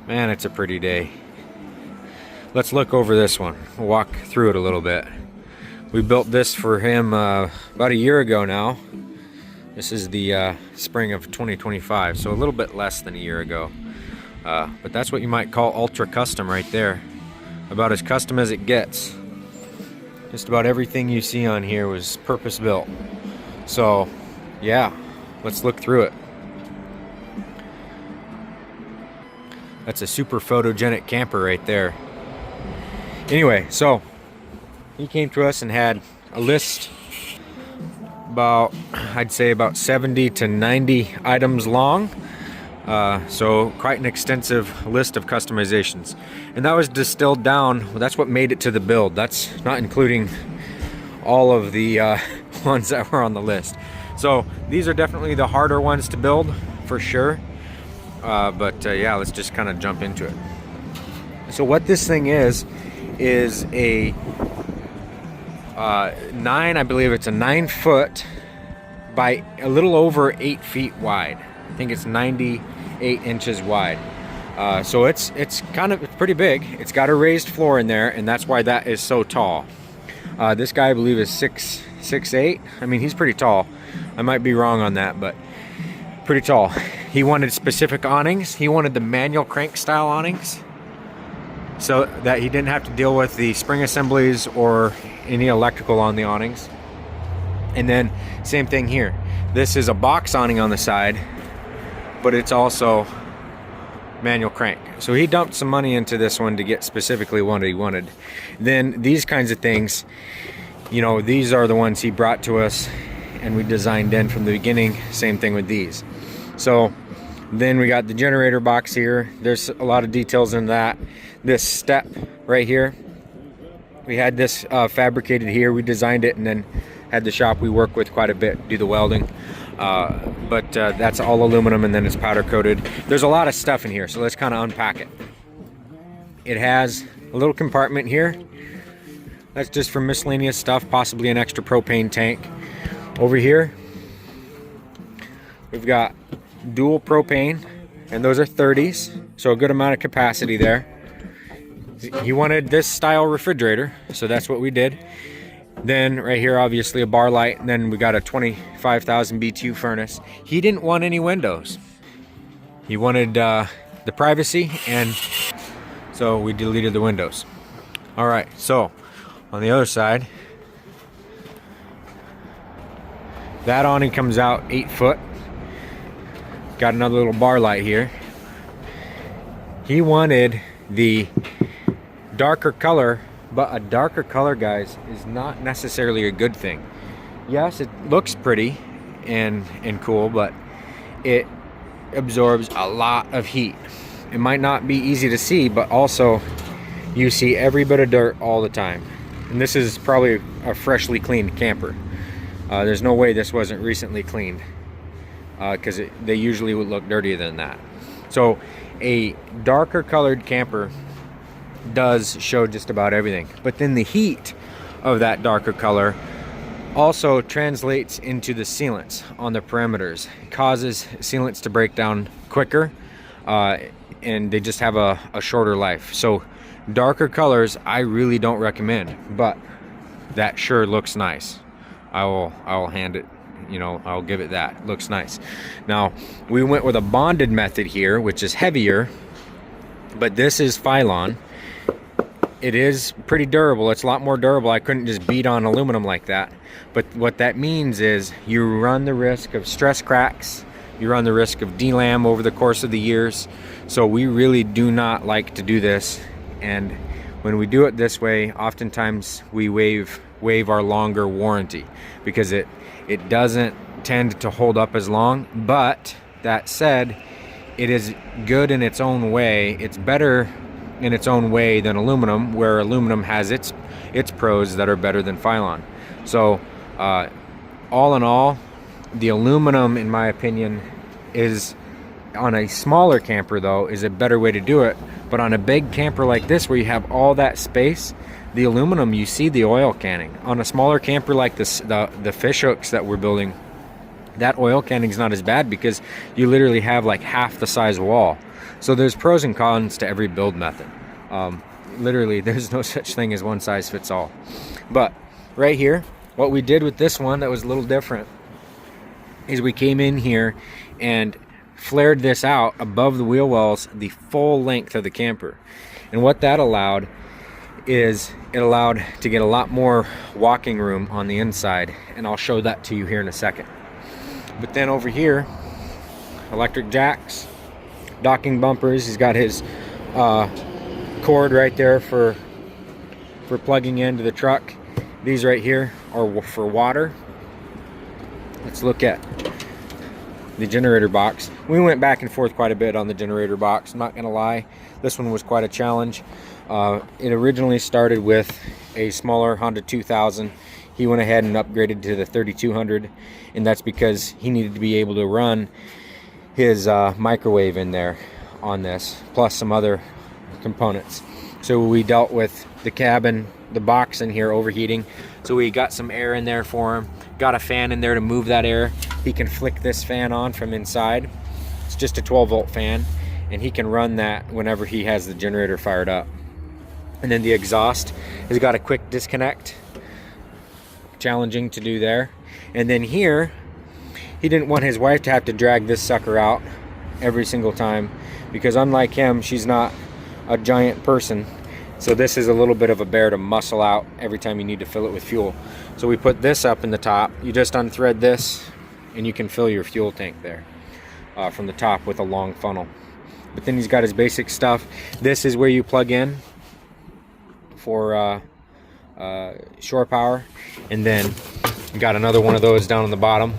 Man, it's a pretty day. Let's look over this one. We'll walk through it a little bit. We built this for him about a year ago now. This is the spring of 2025, so a little bit less than a year ago. But that's what you might call ultra custom right there. About as custom as it gets. Just about everything you see on here was purpose built. So yeah, let's look through it. That's a super photogenic camper right there. Anyway, so he came to us and had a list about, I'd say about 70 to 90 items long. So quite an extensive list of customizations. And that was distilled down, well, that's what made it to the build. That's not including all of the ones that were on the list. So these are definitely the harder ones to build, for sure. But yeah, let's just kind of jump into it. So what this thing is a I believe it's a 9 foot by a little over 8 feet wide. I think it's 98 inches wide. So it's pretty big. It's got a raised floor in there, and that's why that is so tall. This guy I believe is 6'8". I mean, he's pretty tall. I might be wrong on that, but pretty tall. He wanted specific awnings. He wanted the manual crank style awnings, so that he didn't have to deal with the spring assemblies or any electrical on the awnings. And then same thing here. This is a box awning on the side, but it's also manual crank. So he dumped some money into this one to get specifically what he wanted. Then these kinds of things, you know, these are the ones he brought to us and we designed in from the beginning. Same thing with these. So then we got the generator box here. There's a lot of details in that. This step right here, we had this fabricated here. We designed it and then had the shop we work with quite a bit do the welding. But that's all aluminum, and then it's powder coated. There's a lot of stuff in here, so let's kind of unpack it. It has a little compartment here. That's just for miscellaneous stuff, possibly an extra propane tank. Over here, we've got dual propane, and those are 30s, so a good amount of capacity there. He wanted this style refrigerator, so that's what we did. Then right here, obviously a bar light, and then we got a 25,000 BTU furnace. He didn't want any windows. He wanted the privacy, and so we deleted the windows. All right, so on the other side, that awning comes out 8 foot. Got another little bar light here. He wanted the darker color, but a darker color, guys, is not necessarily a good thing. Yes, it looks pretty and cool, but it absorbs a lot of heat. It might not be easy to see, but also you see every bit of dirt all the time. And this is probably a freshly cleaned camper. There's no way this wasn't recently cleaned, because they usually would look dirtier than that. So a darker colored camper does show just about everything, but then the heat of that darker color also translates into the sealants on the perimeters. It causes sealants to break down quicker, and they just have a shorter life. So darker colors I really don't recommend, but that sure looks nice. I will hand it, you know, I'll give it that. Looks nice. Now we went with a bonded method here, which is heavier, but this is Phylon. It is pretty durable. It's a lot more durable. I couldn't just beat on aluminum like that. But what that means is you run the risk of stress cracks. You run the risk of delam over the course of the years. So we really do not like to do this. And when we do it this way, oftentimes we waive our longer warranty, because it doesn't tend to hold up as long. But that said, it is good in its own way. It's better in its own way than aluminum, where aluminum has its pros that are better than Phylon. So all in all, the aluminum, in my opinion, is, on a smaller camper though, is a better way to do it. But on a big camper like this, where you have all that space, the aluminum, you see the oil canning. On a smaller camper like this, the fish hooks that we're building, that oil canning is not as bad, because you literally have like half the size wall. So there's pros and cons to every build method. Literally, there's no such thing as one size fits all. But right here, what we did with this one that was a little different is we came in here and flared this out above the wheel wells the full length of the camper. And what that allowed is it allowed to get a lot more walking room on the inside, and I'll show that to you here in a second. But then over here, electric jacks, docking bumpers. He's got his cord right there for plugging into the truck. These right here are for water. Let's look at the generator box. We went back and forth quite a bit on the generator box, I'm not gonna lie. This one was quite a challenge. It originally started with a smaller Honda 2000. He went ahead and upgraded to the 3200, and that's because he needed to be able to run his microwave in there on this, plus some other components. So we dealt with the cabin, the box in here overheating, so we got some air in there for him, got a fan in there to move that air. He can flick this fan on from inside. It's just a 12-volt fan, and he can run that whenever he has the generator fired up. And then the exhaust has got a quick disconnect, challenging to do there. And then here, he didn't want his wife to have to drag this sucker out every single time, because unlike him, she's not a giant person. So this is a little bit of a bear to muscle out every time you need to fill it with fuel. So we put this up in the top. You just unthread this and you can fill your fuel tank there from the top with a long funnel. But then he's got his basic stuff. This is where you plug in for shore power, and then you got another one of those down on the bottom.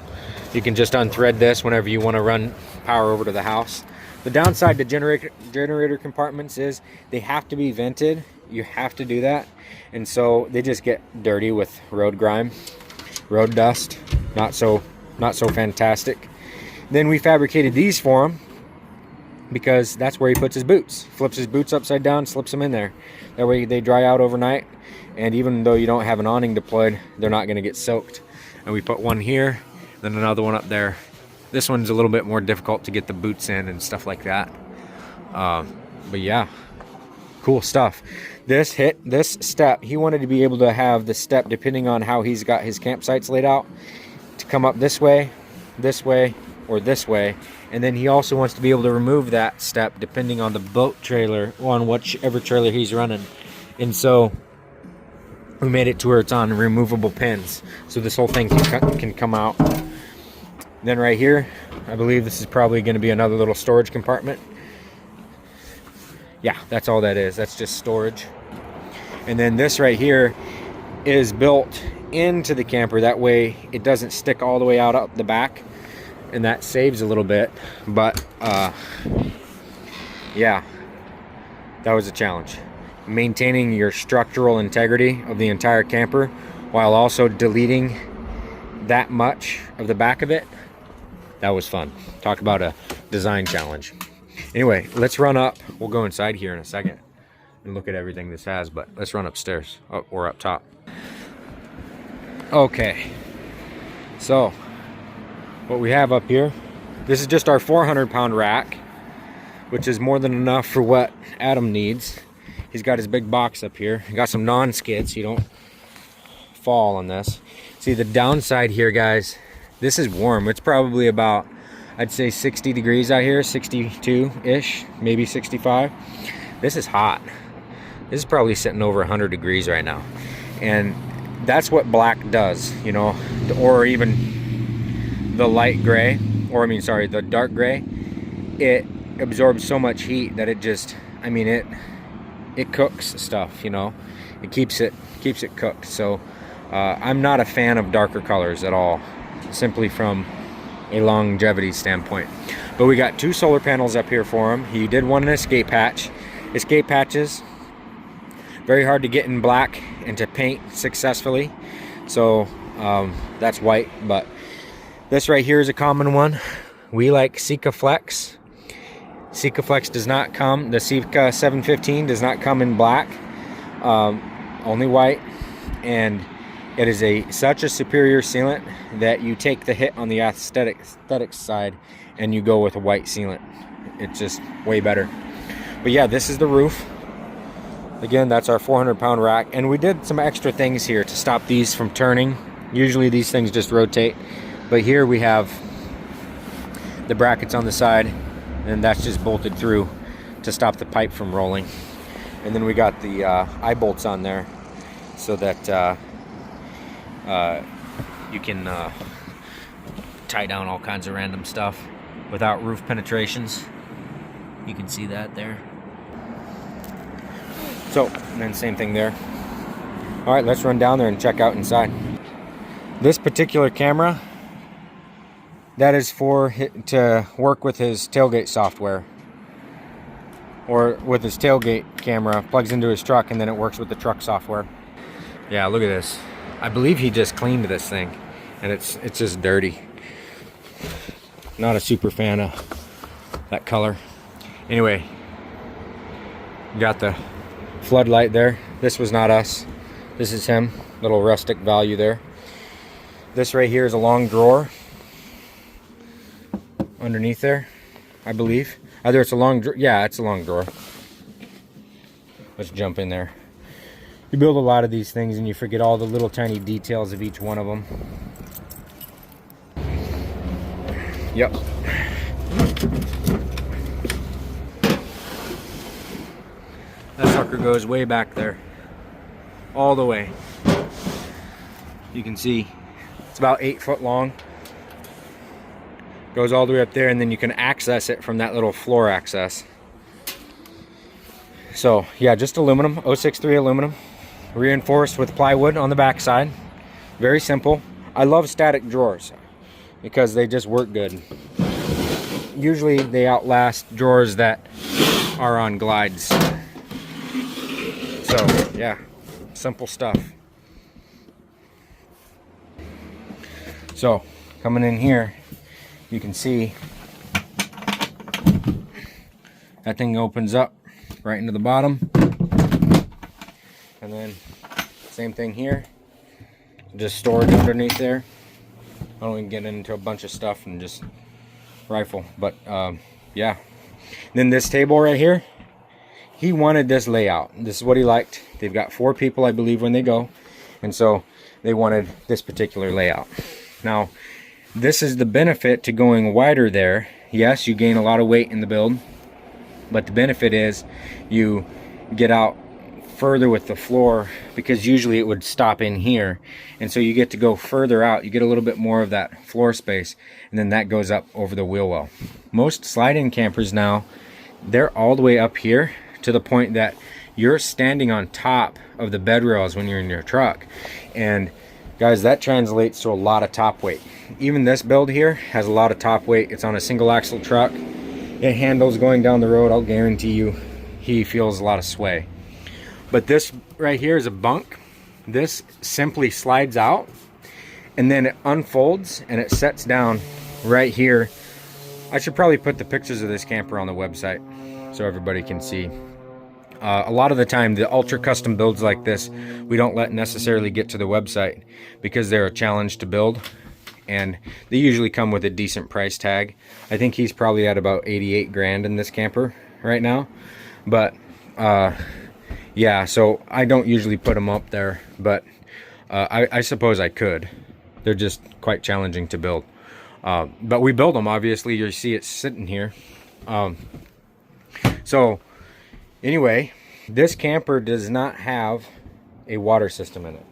You can just unthread this whenever you want to run power over to the house. The downside to generator compartments is they have to be vented. You have to do that, and so they just get dirty with road grime, road dust. Not so fantastic. Then we fabricated these for him because that's where he puts his boots. Flips his boots upside down, slips them in there. That way they dry out overnight, and even though you don't have an awning deployed, they're not going to get soaked. And we put one here, then another one up there. This one's a little bit more difficult to get the boots in and stuff like that. But yeah, cool stuff. This step, he wanted to be able to have the step, depending on how he's got his campsites laid out, to come up this way, or this way. And then he also wants to be able to remove that step depending on the boat trailer, on whichever trailer he's running. And so we made it to where it's on removable pins, so this whole thing can come out. Then right here, I believe this is probably going to be another little storage compartment. Yeah, that's all that is. That's just storage. And then this right here is built into the camper. That way it doesn't stick all the way out up the back, and that saves a little bit. But yeah, that was a challenge. Maintaining your structural integrity of the entire camper while also deleting that much of the back of it. That was fun. Talk about a design challenge. Anyway, let's run up. We'll go inside here in a second and look at everything this has, but let's run upstairs or up top. Okay, so what we have up here, this is just our 400-pound rack, which is more than enough for what Adam needs. He's got his big box up here. He got some non-skids so you don't fall on this. See, the downside here, guys, this is warm. It's probably about, I'd say 60 degrees out here, 62-ish, maybe 65. This is hot. This is probably sitting over 100 degrees right now. And that's what black does, you know, or even the light gray, or the dark gray. It absorbs so much heat that it just, it cooks stuff, you know. It keeps it cooked. So I'm not a fan of darker colors at all, simply from a longevity standpoint. But we got 2 solar panels up here for him. He did want an escape hatch. Escape hatches, very hard to get in black and to paint successfully. So that's white, but this right here is a common one. We like Sikaflex. Sikaflex does not come, the Sika 715 does not come in black, only white. And it is such a superior sealant that you take the hit on the aesthetics side and you go with a white sealant. it's just way better. But yeah, this is the roof. Again, that's our 400-pound rack, and we did some extra things here to stop these from turning. Usually these things just rotate, but here we have the brackets on the side, and that's just bolted through to stop the pipe from rolling. And then we got the eye bolts on there so that you can tie down all kinds of random stuff without roof penetrations. You can see that there. So, and then same thing there. All right, let's run down there and check out inside. This particular camera, that is for to work with his tailgate software, or with his tailgate camera, plugs into his truck, and then it works with the truck software. Yeah, look at this. I believe he just cleaned this thing, and it's just dirty. Not a super fan of that color. Anyway, got the floodlight there. This was not us. This is him. Little rustic value there. This right here is a long drawer underneath there, I believe. Either it's a long drawer. Yeah, it's a long drawer. Let's jump in there. You build a lot of these things and you forget all the little tiny details of each one of them. Yep. That sucker goes way back there. All the way. You can see it's about 8 foot long. Goes all the way up there, and then you can access it from that little floor access. So yeah, just aluminum, 063 aluminum, reinforced with plywood on the back side. Very simple. I love static drawers because they just work good. Usually they outlast drawers that are on glides. So yeah, simple stuff. So coming in here, you can see that thing opens up right into the bottom, and then same thing here, just storage underneath there. I don't even get into a bunch of stuff and just rifle, but yeah. Then this table right here, he wanted this layout. This is what he liked. They've got 4 people, I believe, when they go, and so they wanted this particular layout. Now, this is the benefit to going wider there. Yes, you gain a lot of weight in the build, but the benefit is you get out further with the floor, because usually it would stop in here, and so you get to go further out. You get a little bit more of that floor space, and then that goes up over the wheel well. Most slide-in campers now, they're all the way up here to the point that you're standing on top of the bed rails when you're in your truck. And guys, that translates to a lot of top weight. Even this build here has a lot of top weight. It's on a single axle truck. It handles going down the road. I'll guarantee you he feels a lot of sway. But this right here is a bunk. This simply slides out, and then it unfolds and it sets down right here. I should probably put the pictures of this camper on the website so everybody can see. A lot of the time, the ultra custom builds like this, we don't let necessarily get to the website because they're a challenge to build, and they usually come with a decent price tag. I think he's probably at about 88 grand in this camper right now. But yeah, so I don't usually put them up there, but I suppose I could. They're just quite challenging to build. But we build them, obviously. You see it sitting here. So anyway, this camper does not have a water system in it.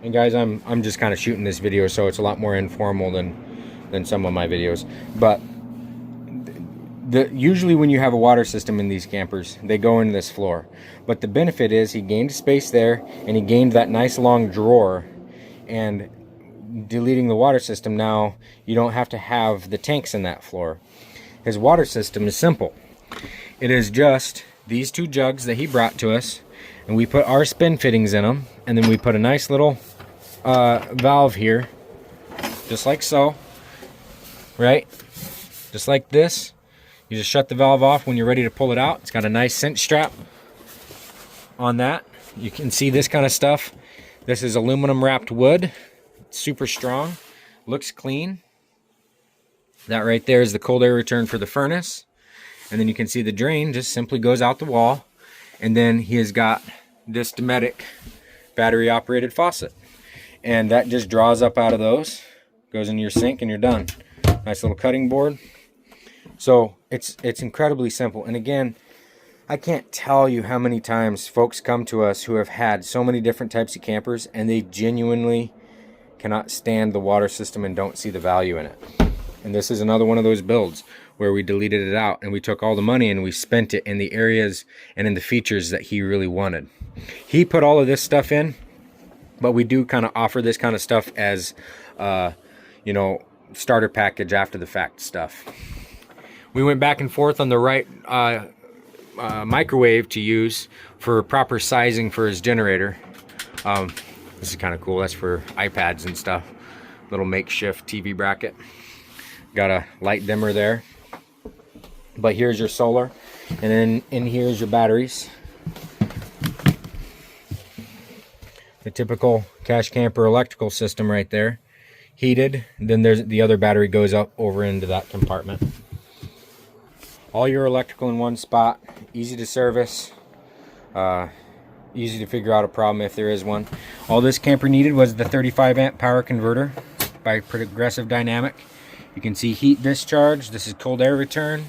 And guys, I'm just kind of shooting this video, so it's a lot more informal than some of my videos. But usually when you have a water system in these campers, they go into this floor. But the benefit is he gained space there, and he gained that nice long drawer. And deleting the water system, now you don't have to have the tanks in that floor. His water system is simple. It is just these 2 jugs that he brought to us, and we put our spin fittings in them, and then we put a nice little valve here, just like so, right? Just like this. You just shut the valve off when you're ready to pull it out. It's got a nice cinch strap on that. You can see this kind of stuff. This is aluminum wrapped wood. It's super strong. Looks clean. That right there is the cold air return for the furnace. And then you can see the drain just simply goes out the wall. And then he has got this Dometic battery operated faucet. And that just draws up out of those, goes into your sink, and you're done. Nice little cutting board. So it's incredibly simple. And again, I can't tell you how many times folks come to us who have had so many different types of campers and they genuinely cannot stand the water system and don't see the value in it. And this is another one of those builds where we deleted it out and we took all the money and we spent it in the areas and in the features that he really wanted. He put all of this stuff in, but we do kind of offer this kind of stuff as you know, starter package after the fact stuff. We went back and forth on the right microwave to use for proper sizing for his generator. This is kind of cool. That's for iPads and stuff. Little makeshift TV bracket. Got a light dimmer there. But here's your solar, and then in here's your batteries. The typical cash camper electrical system right there. Heated. Then there's the other battery goes up over into that compartment. All your electrical in one spot. Easy to service. Easy to figure out a problem if there is one. All this camper needed was the 35 amp power converter by Progressive Dynamic. You can see heat discharge. This is cold air return.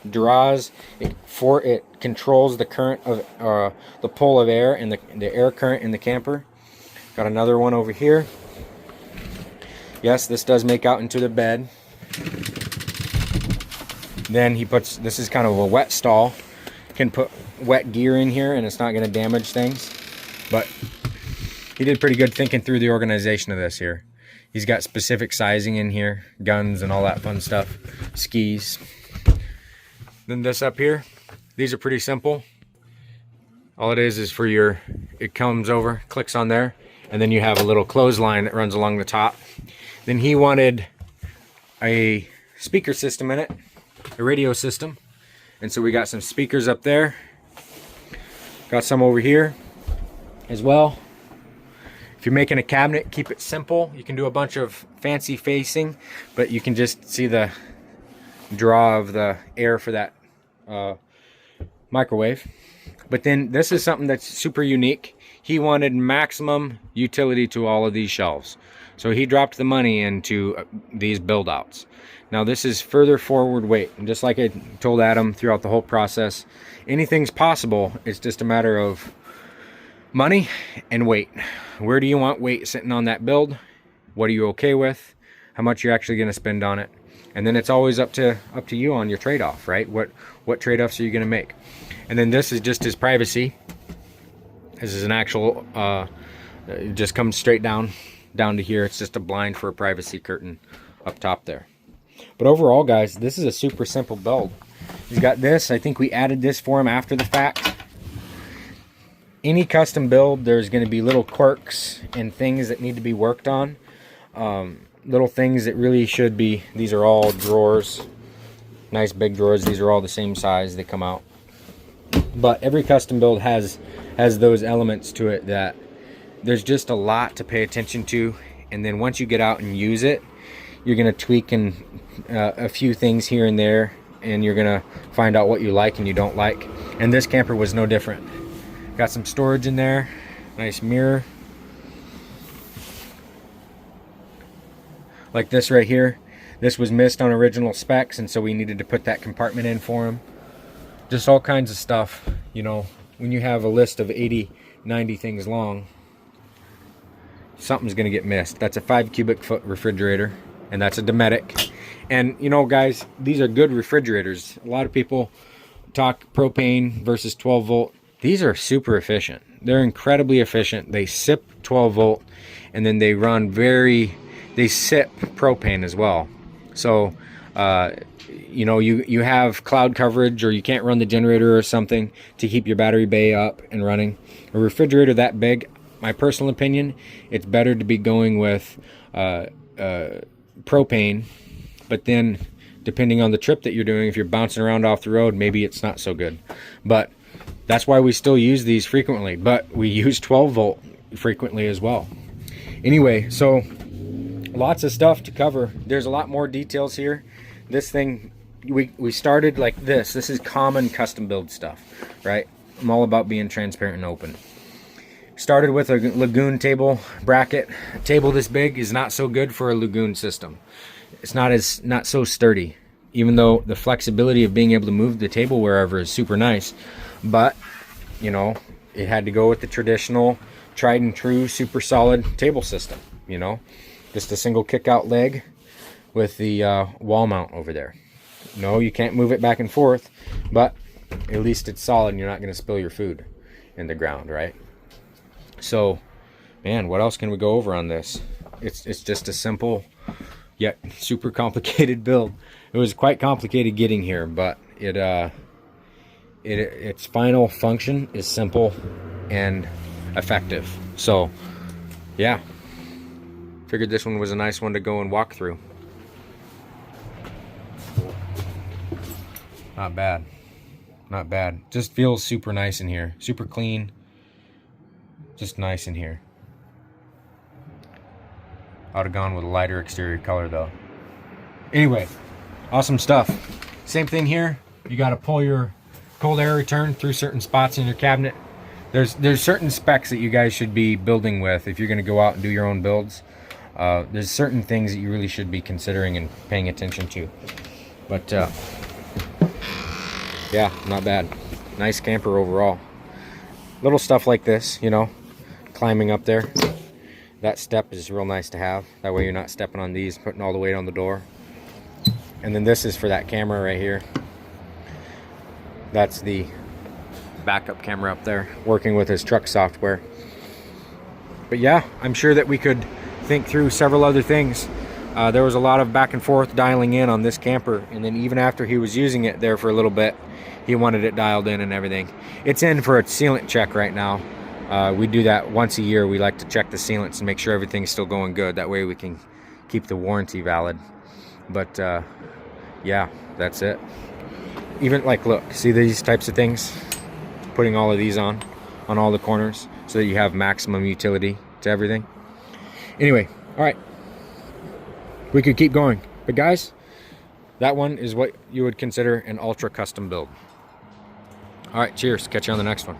Draws it controls the current of the pull of air and the air current in the camper. Got another one over here. Yes, this does make out into the bed. Then he puts, this is kind of a wet stall. Can put wet gear in here and it's not going to damage things. But he did pretty good thinking through the organization of this here. He's got specific sizing in here, guns and all that fun stuff, skis. Then this up here, these are pretty simple. All it is for your, it comes over, clicks on there, and then you have a little clothesline that runs along the top. Then he wanted a speaker system in it, a radio system. And so we got some speakers up there. Got some over here as well. If you're making a cabinet, keep it simple. You can do a bunch of fancy facing, but you can just see the draw of the air for that microwave. But then this is something that's super unique. He wanted maximum utility to all of these shelves. So he dropped the money into these build outs. Now this is further forward weight. And just like I told Adam throughout the whole process, anything's possible. It's just a matter of money and weight. Where do you want weight sitting on that build? What are you okay with? How much you're actually going to spend on it? And then it's always up to you on your trade-off, right? What trade-offs are you going to make? And then this is just his privacy. This is an actual, it just comes straight down to here. It's just a blind for a privacy curtain up top there. But overall, guys, this is a super simple build. He's got this. I think we added this for him after the fact. Any custom build, there's going to be little quirks and things that need to be worked on. Little things that really should be, these are all drawers. Nice big drawers. These are all the same size. They come out. But every custom build has those elements to it that there's just a lot to pay attention to. And then once you get out and use it, you're going to tweak a few things here and there, and you're going to find out what you like and you don't like. And this camper was no different. Got some storage in there, nice mirror. Like this right here. This was missed on original specs, and so we needed to put that compartment in for him. Just all kinds of stuff. You know, when you have a list of 80, 90 things long, something's going to get missed. That's a 5 cubic foot refrigerator, and that's a Dometic. And you know, guys, these are good refrigerators. A lot of people talk propane versus 12 volt. These are super efficient. They're incredibly efficient. They sip 12 volt, and then they run they sip propane as well. So you know, you have cloud coverage, or you can't run the generator or something to keep your battery bay up and running. A refrigerator that big, my personal opinion, it's better to be going with propane. But then depending on the trip that you're doing, if you're bouncing around off the road, maybe it's not so good. But that's why we still use these frequently, but we use 12 volt frequently as well. Anyway, so lots of stuff to cover. There's a lot more details here. This thing we started like this. This is common custom build stuff, right? I'm all about being transparent and open. Started with a lagoon table bracket. A table this big is not so good for a lagoon system. It's not so sturdy, even though the flexibility of being able to move the table wherever is super nice. But you know, it had to go with the traditional, tried and true, super solid table system. You know, just a single kick out leg with the wall mount over there. No, you can't move it back and forth, but at least it's solid and you're not going to spill your food in the ground, right? So, man, what else can we go over on this? It's just a simple yet super complicated build. It was quite complicated getting here, but its final function is simple and effective. So, yeah, figured this one was a nice one to go and walk through. Not bad. Not bad. Just feels super nice in here. Super clean. Just nice in here. I'd have gone with a lighter exterior color though. Anyway, awesome stuff. Same thing here. You got to pull your cold air return through certain spots in your cabinet. There's certain specs that you guys should be building with if you're going to go out and do your own builds. There's certain things that you really should be considering and paying attention to. But yeah, not bad. Nice camper overall. Little stuff like this, you know, climbing up there. That step is real nice to have. That way you're not stepping on these, putting all the weight on the door. And then this is for that camera right here. That's the backup camera up there, working with his truck software. But yeah, I'm sure that we could think through several other things. There was a lot of back and forth dialing in on this camper, and then even after he was using it there for a little bit, he wanted it dialed in and everything. It's in for a sealant check right now. We do that once a year. We like to check the sealants and make sure everything's still going good. That way we can keep the warranty valid. But yeah, that's it. Even like, look, see these types of things? Putting all of these on all the corners so that you have maximum utility to everything. Anyway, all right. We could keep going. But guys, that one is what you would consider an ultra custom build. All right, cheers. Catch you on the next one.